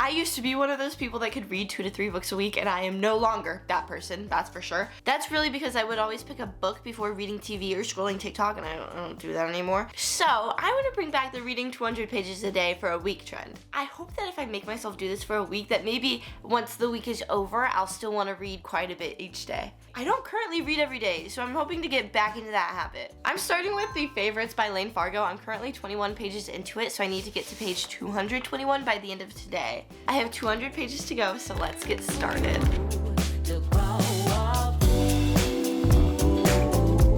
I used to be one of those people that could read 2 to 3 books a week, and I am no longer that person, that's for sure. That's really because I would always pick a book before reading TV or scrolling TikTok, and I don't do that anymore. So I want to bring back the reading 200 pages a day for a week trend. I hope that if I make myself do this for a week, that maybe once the week is over, I'll still want to read quite a bit each day. I don't currently read every day, so I'm hoping to get back into that habit. I'm starting with The Favorites by Lane Fargo. I'm currently 21 pages into it, so I need to get to page 221 by the end of today. I have 200 pages to go, so let's get started.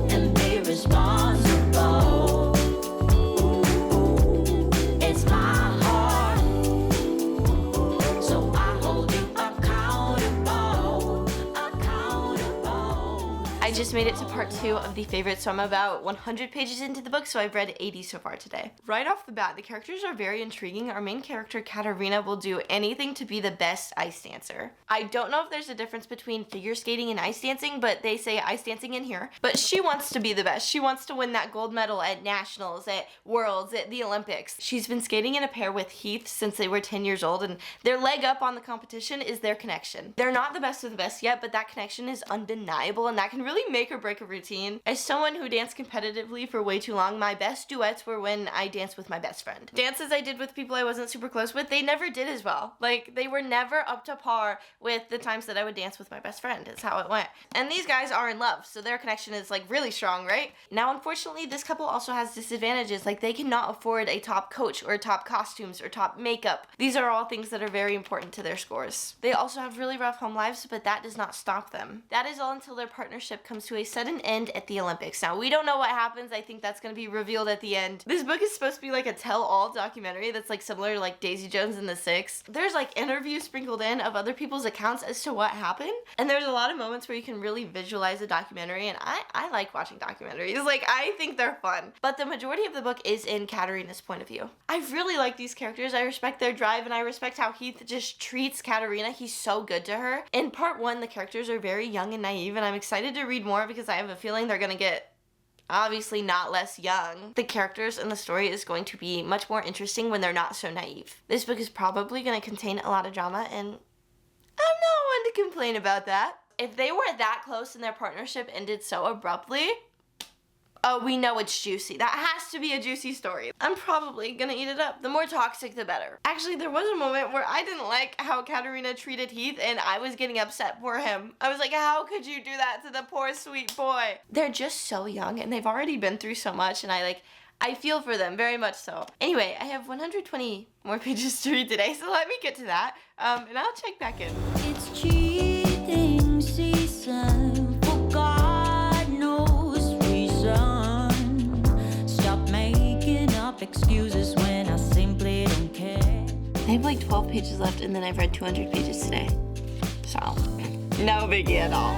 And be responsible. It's my heart, so I hold you accountable. I just made it to part 2 of The Favorites, so I'm about 100 pages into the book, so I've read 80 so far today. Right off the bat, the characters are very intriguing. Our main character, Katerina, will do anything to be the best ice dancer. I don't know if there's a difference between figure skating and ice dancing, but they say ice dancing in here. But she wants to be the best. She wants to win that gold medal at nationals, at worlds, at the Olympics. She's been skating in a pair with Heath since they were 10 years old, and their leg up on the competition is their connection. They're not the best of the best yet, but that connection is undeniable, and that can really make or break a routine. As someone who danced competitively for way too long, my best duets were when I danced with my best friend. Dances I did with people I wasn't super close with, they never did as well. Like, they were never up to par with the times that I would dance with my best friend. It's how it went. And these guys are in love, so their connection is like really strong, right? Now, unfortunately, this couple also has disadvantages, like they cannot afford a top coach or top costumes or top makeup. These are all things that are very important to their scores. They also have really rough home lives, but that does not stop them. That is all until their partnership comes to a sudden end at the Olympics. Now, we don't know what happens. I think that's going to be revealed at the end. This book is supposed to be like a tell-all documentary that's like similar to like Daisy Jones and the Six. There's like interviews sprinkled in of other people's accounts as to what happened, and there's a lot of moments where you can really visualize a documentary, and I like watching documentaries. Like, I think they're fun. But the majority of the book is in Katerina's point of view. I really like these characters. I respect their drive, and I respect how Heath just treats Katerina. He's so good to her. In part 1, the characters are very young and naive, and I'm excited to read more because I have a feeling they're gonna get obviously not less young. The characters and the story is going to be much more interesting when they're not so naive. This book is probably going to contain a lot of drama, and I'm not one to complain about that. If they were that close and their partnership ended so abruptly, oh, we know it's juicy. That has to be a juicy story. I'm probably gonna eat it up. The more toxic, the better. Actually, there was a moment where I didn't like how Katerina treated Heath, and I was getting upset for him. I was like, how could you do that to the poor sweet boy? They're just so young, and they've already been through so much, and I feel for them, very much so. Anyway, I have 120 more pages to read today, so let me get to that, and I'll check back in. It's cheating season, for God knows reason. Stop making up excuses when I simply don't care. I have like 12 pages left, and then I've read 200 pages today. So, no biggie at all.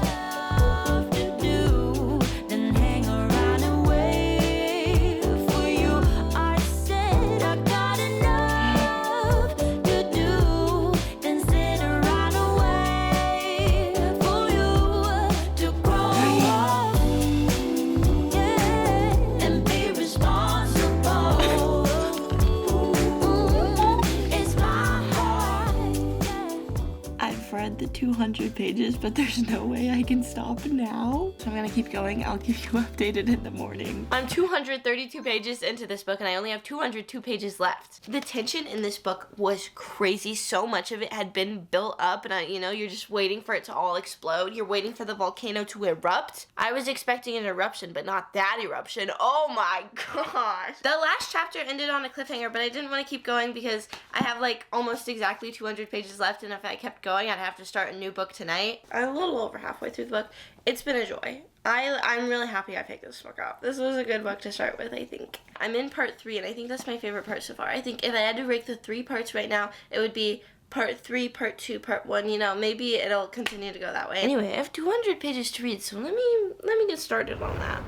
The 200 pages, but there's no way I can stop now. So I'm gonna keep going. I'll keep you updated in the morning. I'm 232 pages into this book, and I only have 202 pages left. The tension in this book was crazy. So much of it had been built up, and you're just waiting for it to all explode. You're waiting for the volcano to erupt. I was expecting an eruption, but not that eruption. Oh my gosh. The last chapter ended on a cliffhanger, but I didn't want to keep going because I have like almost exactly 200 pages left, and if I kept going, I'd have to start a new book tonight. I'm a little over halfway through the book. It's been a joy. I'm really happy I picked this book up. This was a good book to start with, I think. I'm in part 3, and I think that's my favorite part so far. I think if I had to rank the 3 parts right now, it would be part 3, part 2, part 1. Maybe it'll continue to go that way. Anyway, I have 200 pages to read, so let me get started on that.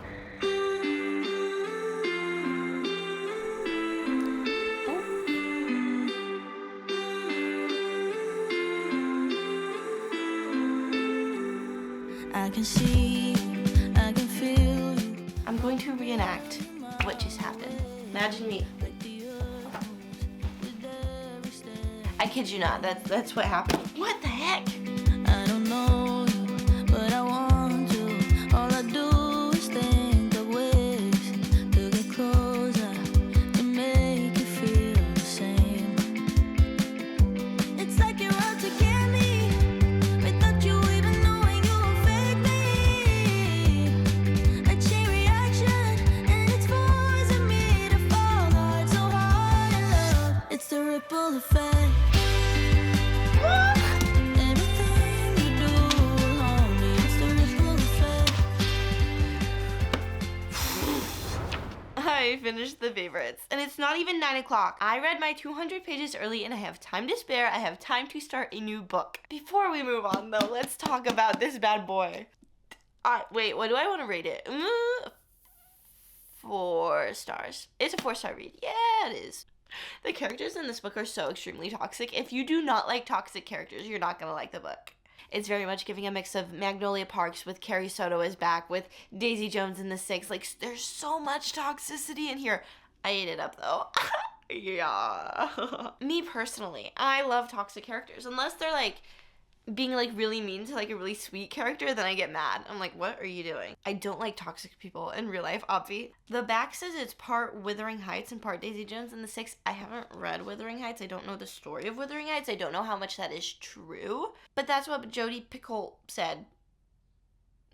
I can see you, I can feel you. I'm going to reenact what just happened. Imagine me. I kid you not, that's what happened. What the heck? I don't know you, but I want you. All I do is think of ways to get closer, to make you feel the same. It's like you're out to get me, without you even knowing you affect me. A chain reaction, and it's forcing me to fall hard, so hard in love. It's the ripple effect. I finished the favorites, and it's not even 9 o'clock. I read my 200 pages early, and I have time to spare. I have time to start a new book. Before we move on, though, let's talk about this bad boy. Wait, what do I want to rate it? 4 stars. It's a 4-star read. Yeah, it is. The characters in this book are so extremely toxic. If you do not like toxic characters, you're not going to like the book. It's very much giving a mix of Magnolia Parks with Carrie Soto is back, with Daisy Jones in the Six. Like, there's so much toxicity in here. I ate it up, though. Yeah. Me, personally, I love toxic characters. Unless they're, like, being, like, really mean to, like, a really sweet character, then I get mad. I'm like, what are you doing? I don't like toxic people in real life, obvi. The back says it's part Wuthering Heights and part Daisy Jones in the Six. I haven't read Wuthering Heights. I don't know the story of Wuthering Heights. I don't know how much that is true. But that's what Jodi Picoult said.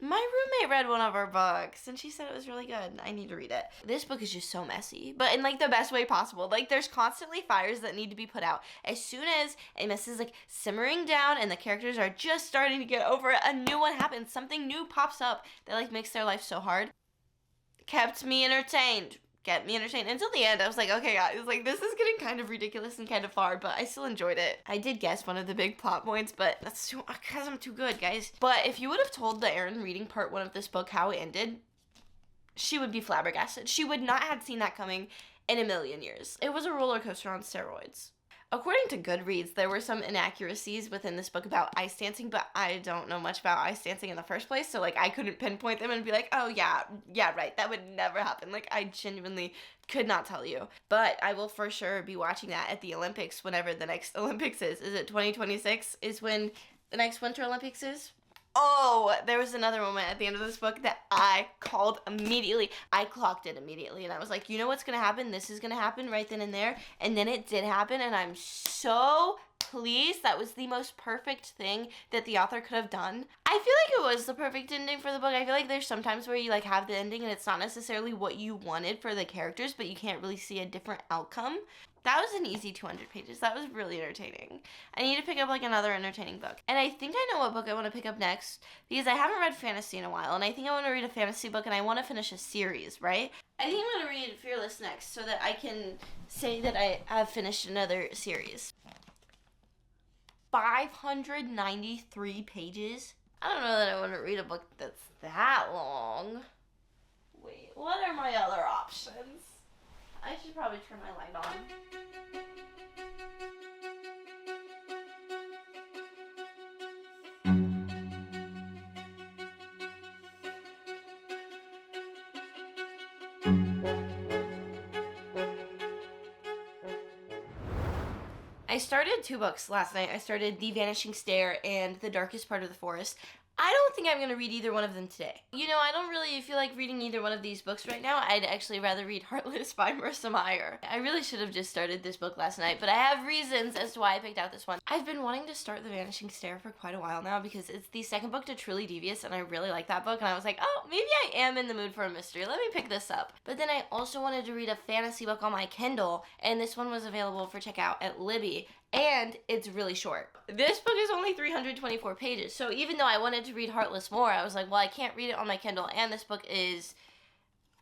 My roommate read one of our books, and she said it was really good. I need to read it. This book is just so messy, but in, like, the best way possible. Like, there's constantly fires that need to be put out. As soon as a mess is, like, simmering down and the characters are just starting to get over it, a new one happens. Something new pops up that, like, makes their life so hard. Kept me entertained. Kept me entertained until the end. I was like, okay, guys, like, this is getting kind of ridiculous and kind of far, but I still enjoyed it. I did guess one of the big plot points, but that's because I'm too good, guys. But if you would have told the Erin reading part 1 of this book how it ended, she would be flabbergasted. She would not have seen that coming in a million years. It was a roller coaster on steroids. According to Goodreads, there were some inaccuracies within this book about ice dancing, but I don't know much about ice dancing in the first place, so, like, I couldn't pinpoint them and be like, oh, yeah, right, that would never happen. Like, I genuinely could not tell you. But I will for sure be watching that at the Olympics whenever the next Olympics is. Is it 2026 is when the next Winter Olympics is? Oh, there was another moment at the end of this book that I called immediately. I clocked it immediately, and I was like, you know what's going to happen? This is going to happen right then and there. And then it did happen, and I'm so pleased. That was the most perfect thing that the author could have done. I feel like it was the perfect ending for the book. I feel like there's sometimes where you, like, have the ending, and it's not necessarily what you wanted for the characters, but you can't really see a different outcome. That was an easy 200 pages. That was really entertaining. I need to pick up, like, another entertaining book. And I think I know what book I want to pick up next, because I haven't read fantasy in a while, and I think I want to read a fantasy book, and I want to finish a series, right? I think I'm going to read Fearless next, so that I can say that I have finished another series. 593 pages? I don't know that I want to read a book that's that long. Wait, what are my other options? I should probably turn my light on. I started 2 books last night. I started The Vanishing Stair and The Darkest Part of the Forest. I don't think I'm going to read either one of them today. You know, I don't really feel like reading either one of these books right now. I'd actually rather read Heartless by Marissa Meyer. I really should have just started this book last night, but I have reasons as to why I picked out this one. I've been wanting to start The Vanishing Stair for quite a while now because it's the second book to Truly Devious, and I really like that book, and I was like, oh, maybe I am in the mood for a mystery. Let me pick this up. But then I also wanted to read a fantasy book on my Kindle, and this one was available for checkout at Libby. And it's really short. This book is only 324 pages, so even though I wanted to read Heartless more, I was like, well, I can't read it on my Kindle, and this book is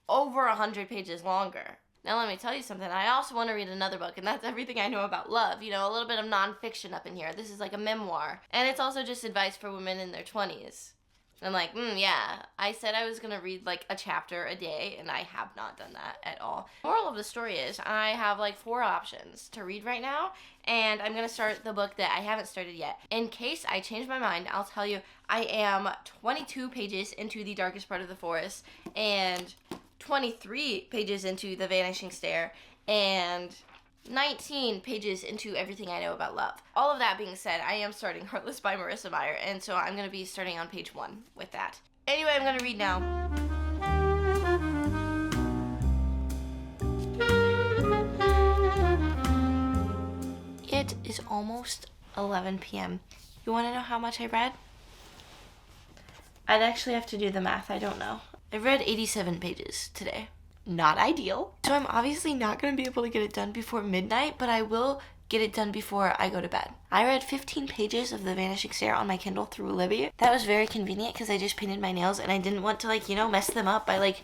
over 100 pages longer. Now let me tell you something, I also want to read another book, and that's Everything I Know About Love. You know, a little bit of nonfiction up in here. This is like a memoir, and it's also just advice for women in their 20s. I'm like, yeah, I said I was going to read like a chapter a day, and I have not done that at all. Moral of the story is I have like 4 options to read right now, and I'm going to start the book that I haven't started yet. In case I change my mind, I'll tell you I am 22 pages into The Darkest Part of the Forest, and 23 pages into The Vanishing Stair, and 19 pages into everything I know about love. All of that being said, I am starting Heartless by Marissa Meyer, and so I'm going to be starting on page 1 with that. Anyway, I'm going to read now. It is almost 11 p.m. You want to know how much I read? I'd actually have to do the math. I don't know. I read 87 pages today. Not ideal. So I'm obviously not going to be able to get it done before midnight, but I will get it done before I go to bed. I read 15 pages of The Vanishing Stair on my Kindle through Libby. That was very convenient because I just painted my nails and I didn't want to, mess them up by,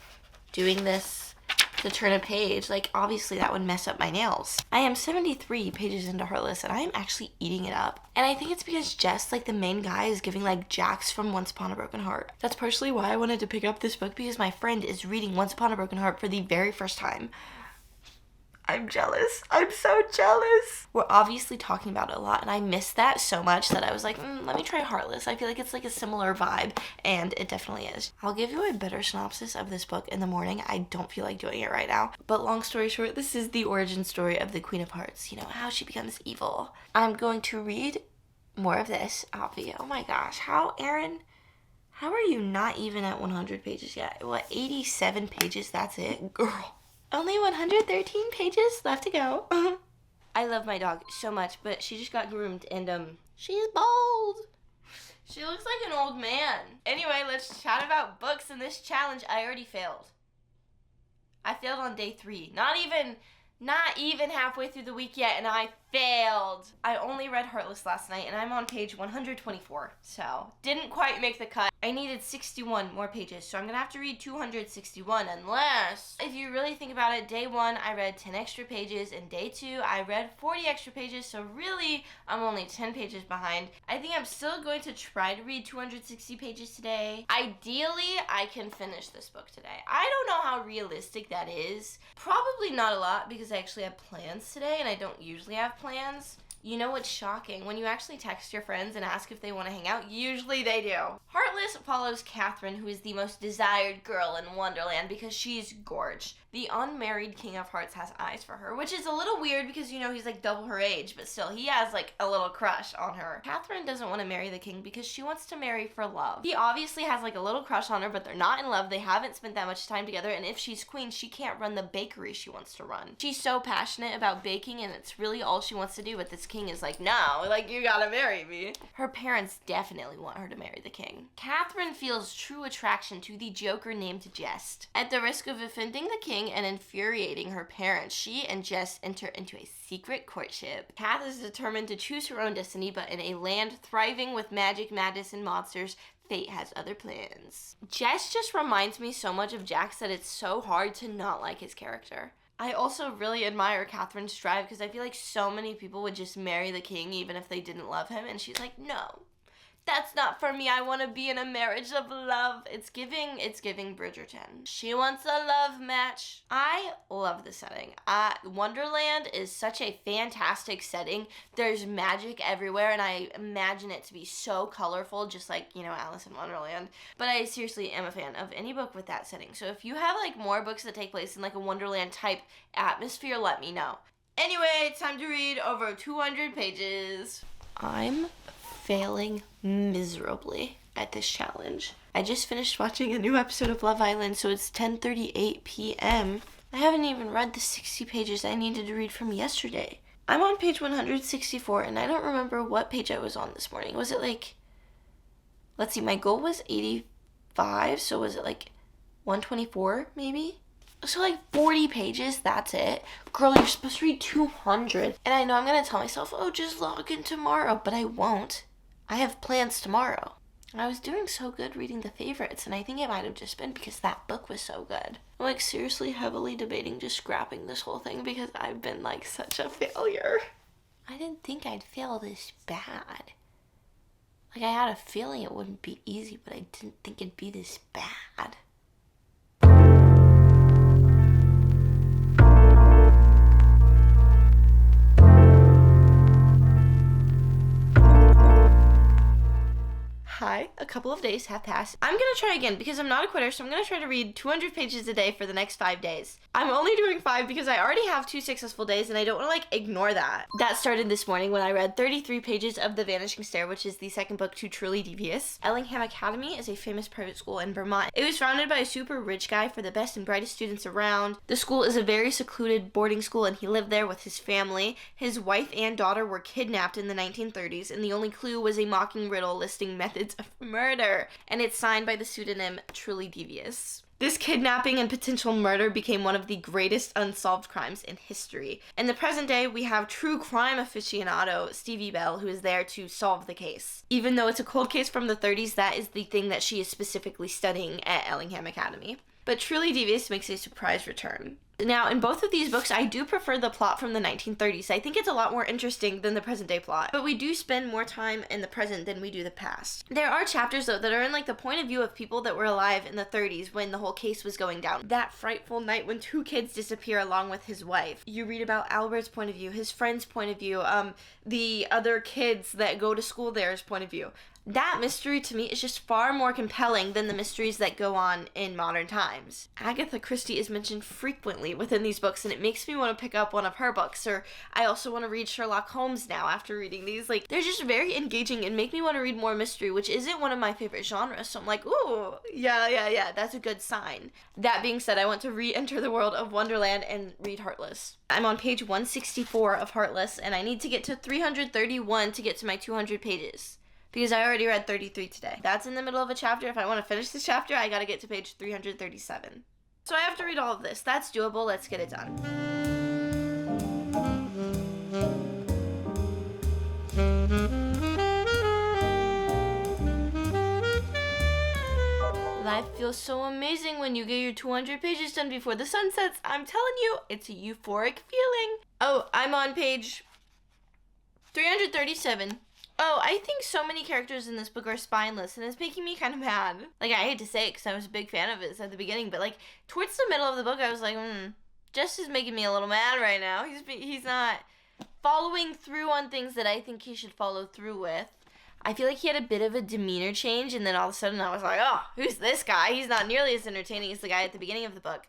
doing this to turn a page. Obviously that would mess up my nails. I am 73 pages into Heartless and I am actually eating it up. And I think it's because Jess, the main guy, is giving, Jax from Once Upon a Broken Heart. That's partially why I wanted to pick up this book, because my friend is reading Once Upon a Broken Heart for the very first time. I'm jealous. I'm so jealous. We're obviously talking about it a lot, and I miss that so much that I was like, let me try Heartless. I feel like it's a similar vibe, and it definitely is. I'll give you a better synopsis of this book in the morning. I don't feel like doing it right now. But long story short, this is the origin story of the Queen of Hearts. How she becomes evil. I'm going to read more of this, Alfie. Oh my gosh. Erin? How are you not even at 100 pages yet? 87 pages? That's it? Girl. Only 113 pages left to go. I love my dog so much, but she just got groomed and she's bald. She looks like an old man. Anyway, let's chat about books in this challenge. I already failed. I failed on day 3. Not even halfway through the week yet, and I failed. I only read Heartless last night, and I'm on page 124, so didn't quite make the cut. I needed 61 more pages, so I'm gonna have to read 261, unless, if you really think about it, day 1, I read 10 extra pages, and day 2, I read 40 extra pages, so really, I'm only 10 pages behind. I think I'm still going to try to read 260 pages today. Ideally, I can finish this book today. I don't know how realistic that is. Probably not a lot, because I actually have plans today, and I don't usually have plans. You know what's shocking? When you actually text your friends and ask if they want to hang out, usually they do. Heartless follows Catherine, who is the most desired girl in Wonderland because she's gorge. The unmarried King of Hearts has eyes for her, which is a little weird because, he's double her age, but still, he has a little crush on her. Catherine doesn't want to marry the king because she wants to marry for love. He obviously has a little crush on her, but they're not in love. They haven't spent that much time together, and if she's queen, she can't run the bakery she wants to run. She's so passionate about baking, and it's really all she wants to do, but this king is no, you gotta marry me. Her parents definitely want her to marry the king. Catherine feels true attraction to the joker named Jest. At the risk of offending the king and infuriating her parents, she and Jest enter into a secret courtship. Cath is determined to choose her own destiny, but in a land thriving with magic, madness, and monsters, fate has other plans. Jess just reminds me so much of Jax that it's so hard to not like his character. I also really admire Catherine's drive because I feel like so many people would just marry the king even if they didn't love him, and she's like, no, that's not for me. I want to be in a marriage of love. It's giving Bridgerton. She wants a love match. I love the setting. Wonderland is such a fantastic setting. There's magic everywhere, and I imagine it to be so colorful, just like, Alice in Wonderland. But I seriously am a fan of any book with that setting. So if you have, more books that take place in, a Wonderland type atmosphere, let me know. Anyway, it's time to read over 200 pages. I'm failing miserably at this challenge. I just finished watching a new episode of Love Island, so it's 10:38 p.m. I haven't even read the 60 pages I needed to read from yesterday. I'm on page 164, and I don't remember what page I was on this morning. Was it let's see, my goal was 85, so was it 124 maybe? So 40 pages, that's it. Girl, you're supposed to read 200. And I know I'm gonna tell myself, just log in tomorrow, but I won't. I have plans tomorrow. I was doing so good reading the favorites, and I think it might have just been because that book was so good. I'm seriously heavily debating just scrapping this whole thing because I've been such a failure. I didn't think I'd fail this bad. I had a feeling it wouldn't be easy, but I didn't think it'd be this bad. by. A couple of days have passed. I'm gonna try again because I'm not a quitter, so I'm gonna try to read 200 pages a day for the next 5 days. I'm only doing 5 because I already have 2 successful days and I don't want to like ignore that. That started this morning when I read 33 pages of The Vanishing Stair, which is the second book to Truly Devious. Ellingham Academy is a famous private school in Vermont. It was founded by a super rich guy for the best and brightest students around. The school is a very secluded boarding school and he lived there with his family. His wife and daughter were kidnapped in the 1930s and the only clue was a mocking riddle listing methods of murder. And it's signed by the pseudonym Truly Devious. This kidnapping and potential murder became one of the greatest unsolved crimes in history. In the present day, we have true crime aficionado Stevie Bell, who is there to solve the case. Even though it's a cold case from the 30s, that is the thing that she is specifically studying at Ellingham Academy. But Truly Devious makes a surprise return. Now, in both of these books, I do prefer the plot from the 1930s. I think it's a lot more interesting than the present day plot, but we do spend more time in the present than we do the past. There are chapters, though, that are in like the point of view of people that were alive in the 30s when the whole case was going down. That frightful night when 2 kids disappear along with his wife. You read about Albert's point of view, his friend's point of view, the other kids that go to school there's point of view. That mystery to me is just far more compelling than the mysteries that go on in modern times. Agatha Christie is mentioned frequently within these books and it makes me want to pick up one of her books, or I also want to read Sherlock Holmes now after reading these. Like, they're just very engaging and make me want to read more mystery, which isn't one of my favorite genres, so I'm like, ooh, yeah, that's a good sign. That being said, I want to re-enter the world of Wonderland and read Heartless. I'm on page 164 of Heartless and I need to get to 331 to get to my 200 pages. Because I already read 33 today. That's in the middle of a chapter. If I want to finish this chapter, I gotta get to page 337. So I have to read all of this. That's doable. Let's get it done. Life feels so amazing when you get your 200 pages done before the sun sets. I'm telling you, it's a euphoric feeling. Oh, I'm on page 337. Oh, I think so many characters in this book are spineless, and it's making me kind of mad. Like, I hate to say it because I was a big fan of it at the beginning, but, like, towards the middle of the book, I was like, Jess is making me a little mad right now. He's not following through on things that I think he should follow through with. I feel like he had a bit of a demeanor change, and then all of a sudden I was like, oh, who's this guy? He's not nearly as entertaining as the guy at the beginning of the book.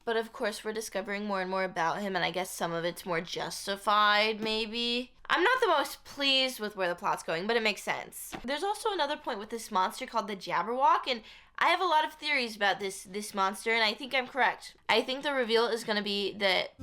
But of course, we're discovering more and more about him, and I guess some of it's more justified, maybe. I'm not the most pleased with where the plot's going, but it makes sense. There's also another point with this monster called the Jabberwock, and I have a lot of theories about this monster, and I think I'm correct. I think the reveal is going to be that...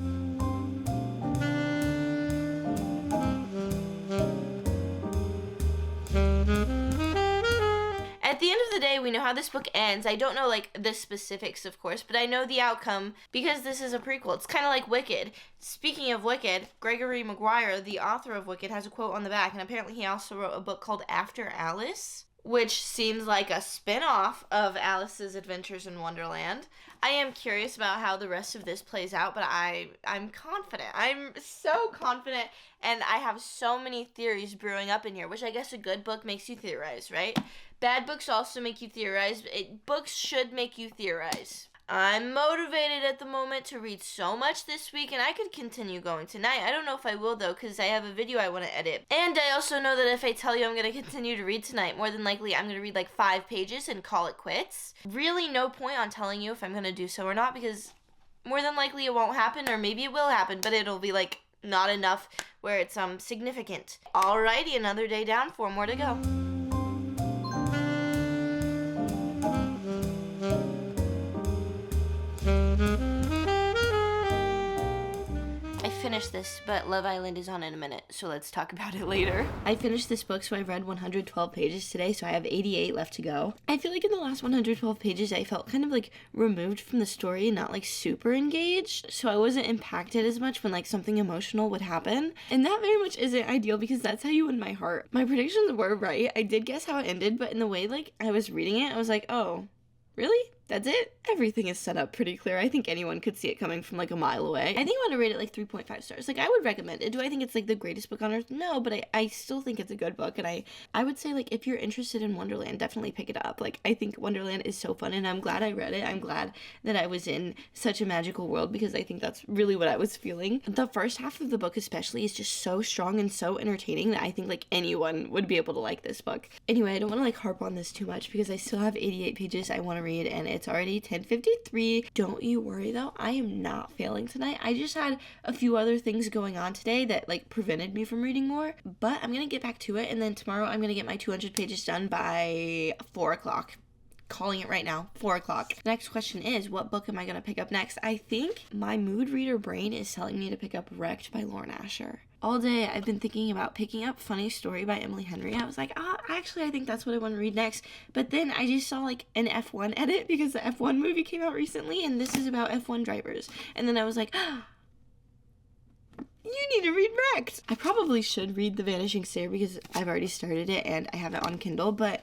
At the end of the day, we know how this book ends. I don't know, like, the specifics, of course, but I know the outcome because this is a prequel. It's kind of like Wicked. Speaking of Wicked, Gregory Maguire, the author of Wicked, has a quote on the back, and apparently he also wrote a book called After Alice, which seems like a spin-off of Alice's Adventures in Wonderland. I am curious about how the rest of this plays out, but I'm confident. I'm so confident, and I have so many theories brewing up in here, which I guess a good book makes you theorize, right? Bad books also make you theorize. Books should make you theorize. I'm motivated at the moment to read so much this week, and I could continue going tonight. I don't know if I will, though, because I have a video I want to edit. And I also know that if I tell you I'm going to continue to read tonight, more than likely I'm going to read like 5 pages and call it quits. Really no point on telling you if I'm going to do so or not, because more than likely it won't happen, or maybe it will happen, but it'll be like not enough where it's significant. Alrighty, another day down, 4 more to go. Finished this, but Love Island is on in a minute, so let's talk about it later. I finished this book, so I've read 112 pages today, so I have 88 left to go. I feel like in the last 112 pages, I felt kind of like removed from the story and not like super engaged, so I wasn't impacted as much when like something emotional would happen, and that very much isn't ideal because that's how you win my heart. My predictions were right. I did guess how it ended, but in the way like I was reading it, I was like, oh, really? That's it. Everything is set up pretty clear. I think anyone could see it coming from like a mile away. I think I'm gonna rate it like 3.5 stars. Like, I would recommend it. Do I think it's like the greatest book on earth? No, but I still think it's a good book, and I would say, like, if you're interested in Wonderland, definitely pick it up. Like, I think Wonderland is so fun, and I'm glad I read it. I'm glad that I was in such a magical world, because I think that's really what I was feeling. The first half of the book especially is just so strong and so entertaining that I think like anyone would be able to like this book. Anyway, I don't want to like harp on this too much because I still have 88 pages I want to read, and it's already 10:53. Don't you worry though, I am not failing tonight. I just had a few other things going on today that like prevented me from reading more, but I'm gonna get back to it, and then tomorrow I'm gonna get my 200 pages done by 4 o'clock. Calling it right now, 4 o'clock. Next question is, what book am I gonna pick up next? I think my mood reader brain is telling me to pick up Wrecked by Lauren Asher. All day I've been thinking about picking up Funny Story by Emily Henry. I was like, actually I think that's what I want to read next. But then I just saw like an F1 edit because the F1 movie came out recently, and this is about F1 drivers. And then I was like, you need to read Wrecked. I probably should read The Vanishing Stair because I've already started it and I have it on Kindle, but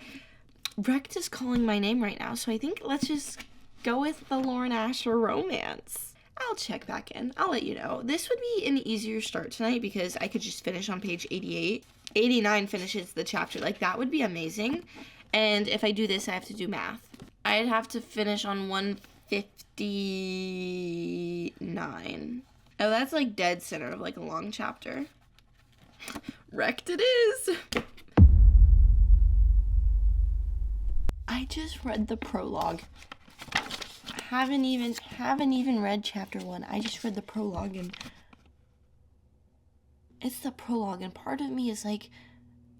Wrecked is calling my name right now, so I think let's just go with the Lauren Asher romance. I'll check back in. I'll let you know. This would be an easier start tonight because I could just finish on page 88. 89 finishes the chapter. Like, that would be amazing. And if I do this, I have to do math. I'd have to finish on 159. Oh, that's like dead center of like a long chapter. Wrecked it is. I just read the prologue. Haven't even read chapter 1. I just read the prologue, and it's the prologue, and part of me is like,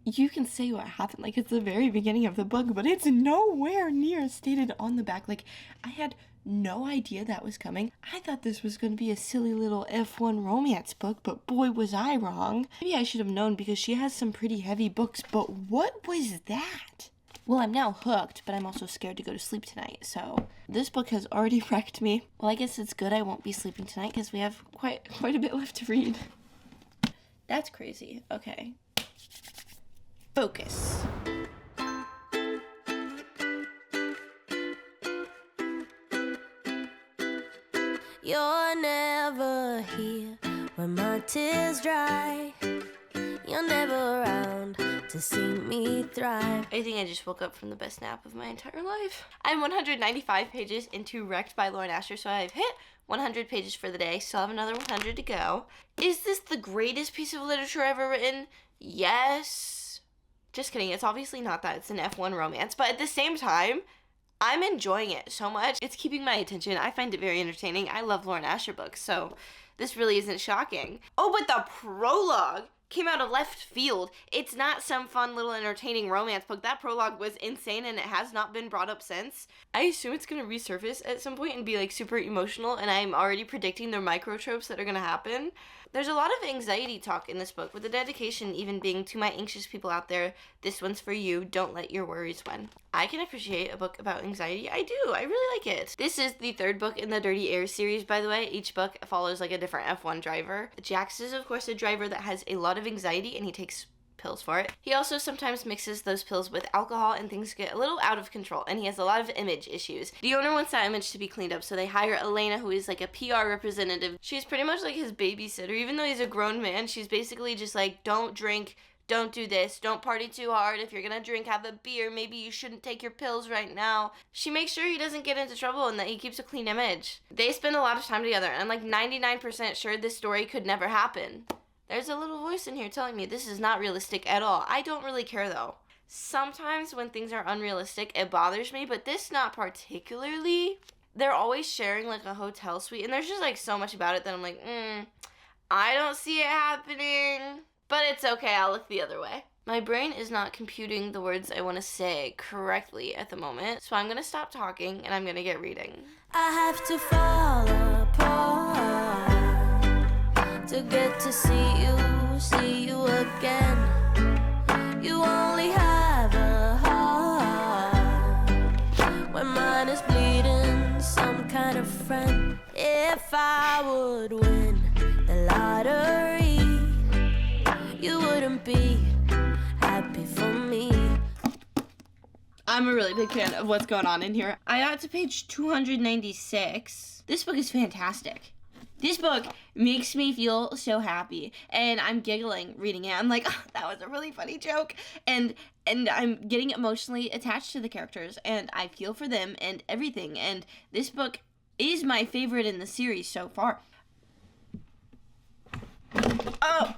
you can say what happened, like it's the very beginning of the book, but it's nowhere near stated on the back. Like, I had no idea that was coming. I thought this was going to be a silly little F1 romance book, but boy was I wrong. Maybe I should have known because she has some pretty heavy books, but what was that? Well, I'm now hooked, but I'm also scared to go to sleep tonight, so this book has already wrecked me. Well, I guess it's good I won't be sleeping tonight because we have quite a bit left to read. That's crazy. Okay. Focus. You're never here when my tears dry. You're never around to see me thrive. I think I just woke up from the best nap of my entire life. I'm 195 pages into Wrecked by Lauren Asher, so I've hit 100 pages for the day. Still have another 100 to go. Is this the greatest piece of literature ever written? Yes. Just kidding. It's obviously not that. It's an F1 romance, but at the same time, I'm enjoying it so much. It's keeping my attention. I find it very entertaining. I love Lauren Asher books, so this really isn't shocking. Oh, but the prologue came out of left field. It's not some fun little entertaining romance book. That prologue was insane, and it has not been brought up since. I assume it's going to resurface at some point and be like super emotional, and I'm already predicting the micro tropes that are going to happen. There's a lot of anxiety talk in this book, with the dedication even being to my anxious people out there, this one's for you, don't let your worries win. I can appreciate a book about anxiety. I do. I really like it. This is the third book in the Dirty Air series, by the way. Each book follows like a different F1 driver. Jax is, of course, a driver that has a lot of anxiety, and he takes pills for it. He also sometimes mixes those pills with alcohol, and things get a little out of control, and he has a lot of image issues. The owner wants that image to be cleaned up, so they hire Elena, who is like a PR representative. She's pretty much like his babysitter. Even though he's a grown man, she's basically just like, don't drink, don't do this, don't party too hard. If you're gonna drink, have a beer. Maybe you shouldn't take your pills right now. She makes sure he doesn't get into trouble and that he keeps a clean image. They spend a lot of time together, and I'm like 99% sure this story could never happen. There's a little voice in here telling me this is not realistic at all. I don't really care though. Sometimes when things are unrealistic, it bothers me, but this not particularly. They're always sharing like a hotel suite, and there's just like so much about it that I'm like, I don't see it happening. But it's okay, I'll look the other way. My brain is not computing the words I want to say correctly at the moment, so I'm going to stop talking and I'm going to get reading. I have to fall apart to get to see you again. You only have a heart when mine is bleeding, some kind of friend. If I would win the lottery, you wouldn't be happy for me. I'm a really big fan of what's going on in here. I got to page 296. This book is fantastic. This book makes me feel so happy, and I'm giggling reading it. I'm like, oh, that was a really funny joke, and I'm getting emotionally attached to the characters, and I feel for them and everything, and this book is my favorite in the series so far. Oh!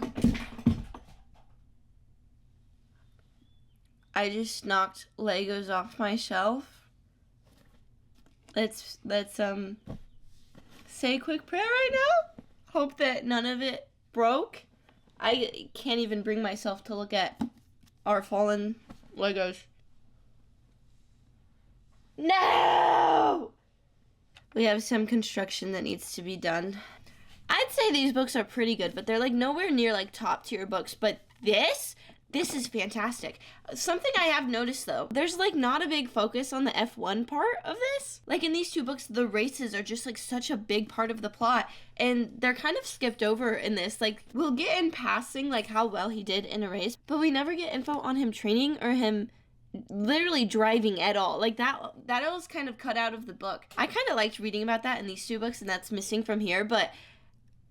I just knocked Legos off my shelf. Let's say a quick prayer right now. Hope that none of it broke. I can't even bring myself to look at our fallen Legos. No! We have some construction that needs to be done. I'd say these books are pretty good, but they're like nowhere near like top tier books. But this is fantastic. Something I have noticed though, there's like not a big focus on the F1 part of this. Like in these two books, the races are just like such a big part of the plot, and they're kind of skipped over in this. Like we'll get in passing like how well he did in a race, but we never get info on him training or him literally driving at all. Like that was kind of cut out of the book. I kind of liked reading about that in these two books, and that's missing from here, but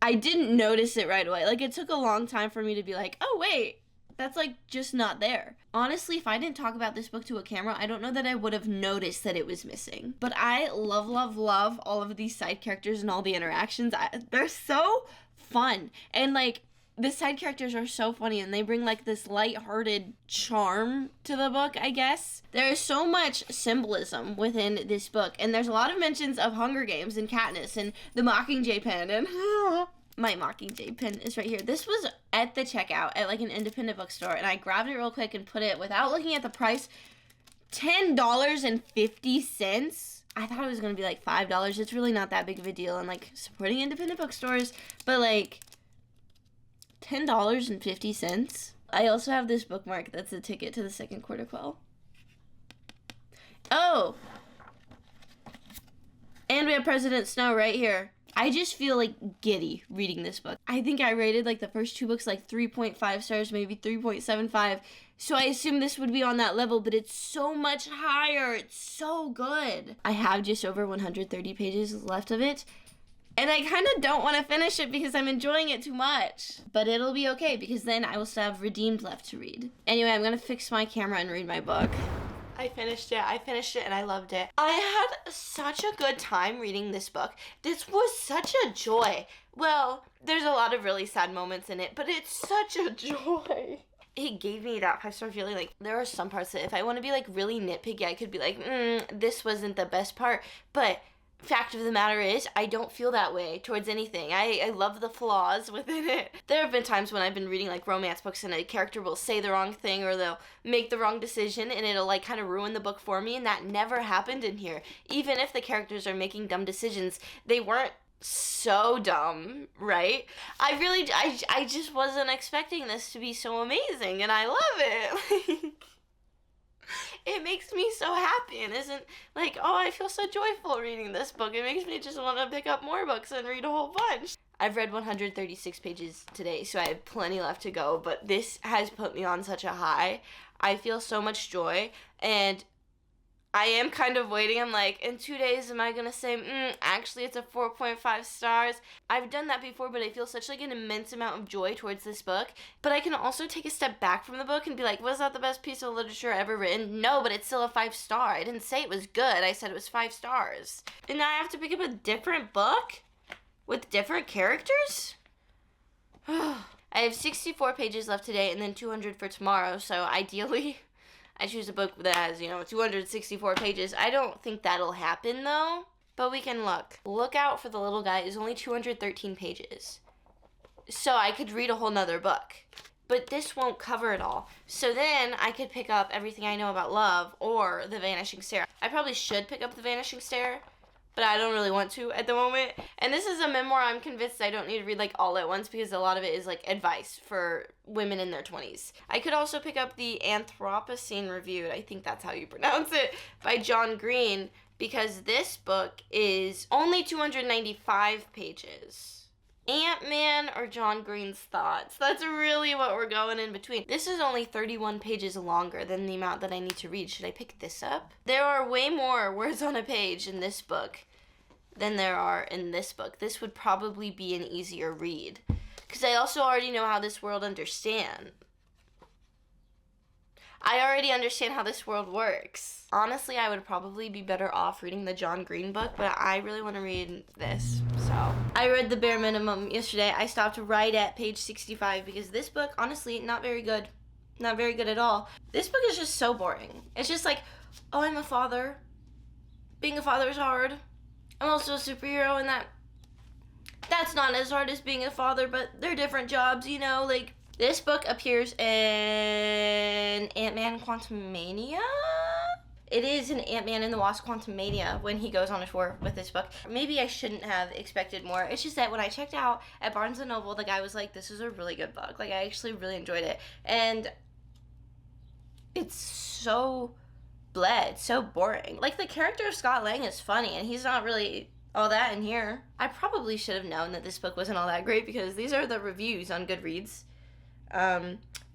I didn't notice it right away. Like it took a long time for me to be like, oh wait, that's like just not there. Honestly, if I didn't talk about this book to a camera, I don't know that I would have noticed that it was missing. But I love all of these side characters and all the interactions. They're so fun. And like the side characters are so funny, and they bring like this lighthearted charm to the book, I guess. There is so much symbolism within this book, and there's a lot of mentions of Hunger Games and Katniss and the Mockingjay pen, and my Mockingjay pen is right here. This was at the checkout at like an independent bookstore, and I grabbed it real quick and put it, without looking at the price, $10.50. I thought it was gonna be like $5. It's really not that big of a deal, and like supporting independent bookstores, but like $10.50. I also have this bookmark that's a ticket to the second quarter quell. Oh! And we have President Snow right here. I just feel like giddy reading this book. I think I rated like the first two books like 3.5 stars, maybe 3.75. So I assume this would be on that level, but it's so much higher. It's so good. I have just over 130 pages left of it, and I kind of don't want to finish it because I'm enjoying it too much. But it'll be okay because then I will still have Redeemed left to read. Anyway, I'm going to fix my camera and read my book. I finished it and I loved it. I had such a good time reading this book. This was such a joy. Well, there's a lot of really sad moments in it, but it's such a joy. It gave me that 5-star feeling. Like, there are some parts that if I want to be like really nitpicky, I could be like, this wasn't the best part. But fact of the matter is, I don't feel that way towards anything. I love the flaws within it. There have been times when I've been reading like romance books and a character will say the wrong thing or they'll make the wrong decision and it'll like kind of ruin the book for me, and that never happened in here. Even if the characters are making dumb decisions, they weren't so dumb, right? I just wasn't expecting this to be so amazing, and I love it. It makes me so happy, and isn't like, oh, I feel so joyful reading this book. It makes me just want to pick up more books and read a whole bunch. I've read 136 pages today, so I have plenty left to go, but this has put me on such a high. I feel so much joy, and I am kind of waiting. I'm like, in 2 days, am I going to say, actually, it's a 4.5 stars? I've done that before, but I feel such like an immense amount of joy towards this book. But I can also take a step back from the book and be like, was that the best piece of literature ever written? No, but it's still a 5-star. I didn't say it was good. I said it was 5 stars. And now I have to pick up a different book with different characters? I have 64 pages left today and then 200 for tomorrow, so ideally I choose a book that has, 264 pages. I don't think that'll happen, though, but we can look. Look Out for the Little Guy is only 213 pages, so I could read a whole nother book, but this won't cover it all. So then I could pick up Everything I Know About Love or The Vanishing Stair. I probably should pick up The Vanishing Stair, but I don't really want to at the moment. And this is a memoir I'm convinced I don't need to read like all at once because a lot of it is like advice for women in their 20s. I could also pick up the Anthropocene Reviewed, I think that's how you pronounce it, by John Green, because this book is only 295 pages. Ant-Man or John Green's thoughts. That's really what we're going in between. This is only 31 pages longer than the amount that I need to read. Should I pick this up? There are way more words on a page in this book than there are in this book. This would probably be an easier read, because I also already know how this world understands. I already understand how this world works. Honestly, I would probably be better off reading the John Green book, but I really want to read this, so. I read the bare minimum yesterday. I stopped right at page 65 because this book, honestly, not very good. Not very good at all. This book is just so boring. It's just like, oh, I'm a father. Being a father is hard. I'm also a superhero, and that's not as hard as being a father, but they're different jobs, you know, like. This book appears in Ant-Man Quantumania? It is in Ant-Man and the Wasp Quantumania when he goes on a tour with this book. Maybe I shouldn't have expected more. It's just that when I checked out at Barnes & Noble, the guy was like, this is a really good book. Like, I actually really enjoyed it. And it's so bled, so boring. Like, the character of Scott Lang is funny, and he's not really all that in here. I probably should have known that this book wasn't all that great because these are the reviews on Goodreads.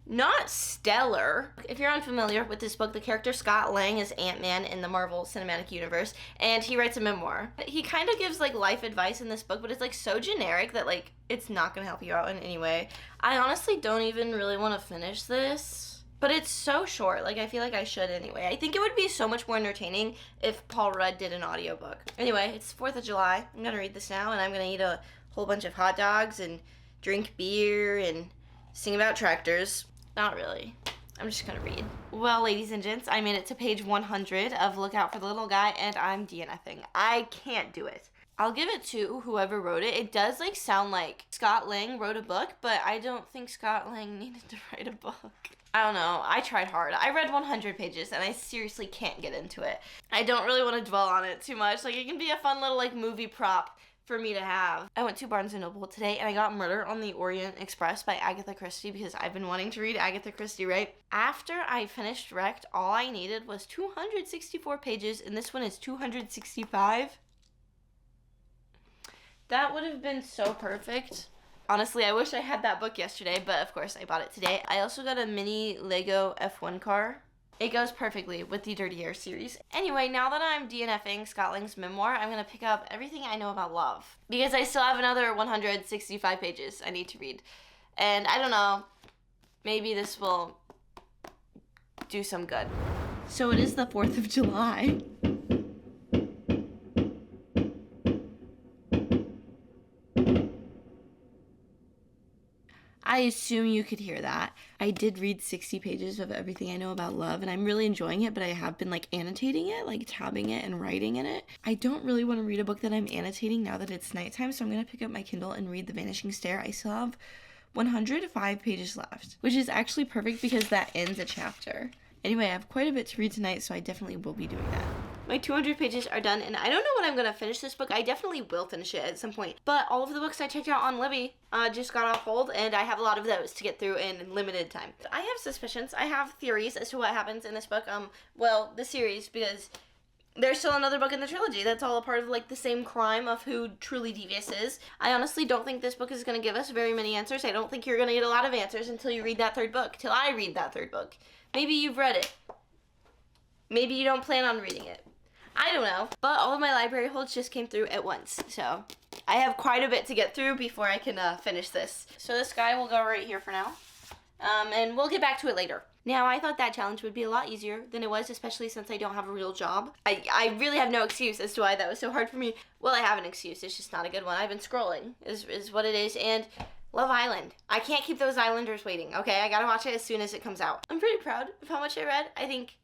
Not stellar. If you're unfamiliar with this book, the character Scott Lang is Ant-Man in the Marvel Cinematic Universe, and he writes a memoir. He kind of gives, like, life advice in this book, but it's, like, so generic that, like, it's not gonna help you out in any way. I honestly don't even really want to finish this, but it's so short. Like, I feel like I should anyway. I think it would be so much more entertaining if Paul Rudd did an audiobook. Anyway, it's 4th of July. I'm gonna read this now, and I'm gonna eat a whole bunch of hot dogs and drink beer and sing about tractors. Not really. I'm just gonna read. Well, ladies and gents, I made it to page 100 of Look Out for the Little Guy, and I'm DNFing. I can't do it. I'll give it to whoever wrote it. It does, like, sound like Scott Lang wrote a book, but I don't think Scott Lang needed to write a book. I don't know. I tried hard. I read 100 pages, and I seriously can't get into it. I don't really want to dwell on it too much. Like, it can be a fun little, like, movie prop for me to have. I went to Barnes & Noble today, and I got Murder on the Orient Express by Agatha Christie because I've been wanting to read Agatha Christie, right? After I finished Wrecked, all I needed was 264 pages, and this one is 265. That would have been so perfect. Honestly, I wish I had that book yesterday, but of course I bought it today. I also got a mini Lego F1 car. It goes perfectly with the Dirty Hair series. Anyway, now that I'm DNFing Scott Lang's memoir, I'm going to pick up Everything I Know About Love, because I still have another 165 pages I need to read. And I don't know, maybe this will do some good. So it is the 4th of July. I assume you could hear that. I did read 60 pages of Everything I Know About Love, and I'm really enjoying it, but I have been, like, annotating it, like, tabbing it and writing in it. I don't really want to read a book that I'm annotating now that it's nighttime, so I'm going to pick up my Kindle and read The Vanishing Stair. I still have 105 pages left, which is actually perfect because that ends a chapter. Anyway, I have quite a bit to read tonight, so I definitely will be doing that. My 200 pages are done, and I don't know when I'm going to finish this book. I definitely will finish it at some point. But all of the books I checked out on Libby just got off hold, and I have a lot of those to get through in limited time. I have suspicions. I have theories as to what happens in this book. Well, the series, because there's still another book in the trilogy that's all a part of, like, the same crime of who truly Devious is. I honestly don't think this book is going to give us very many answers. I don't think you're going to get a lot of answers until you read that third book, till I read that third book. Maybe you've read it. Maybe you don't plan on reading it. I don't know. But all of my library holds just came through at once, so I have quite a bit to get through before I can finish this. So this guy will go right here for now, and we'll get back to it later. Now, I thought that challenge would be a lot easier than it was, especially since I don't have a real job. I really have no excuse as to why that was so hard for me. Well, I have an excuse. It's just not a good one. I've been scrolling, is what it is, and Love Island. I can't keep those Islanders waiting, okay? I gotta watch it as soon as it comes out. I'm pretty proud of how much I read. I think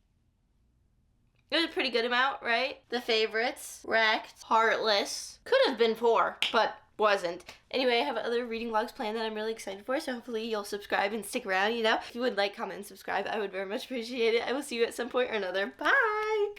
it was a pretty good amount, right? The Favorites, Wrecked, Heartless. Could have been 4, but wasn't. Anyway, I have other reading vlogs planned that I'm really excited for, so hopefully you'll subscribe and stick around, you know? If you would like, comment, and subscribe, I would very much appreciate it. I will see you at some point or another. Bye!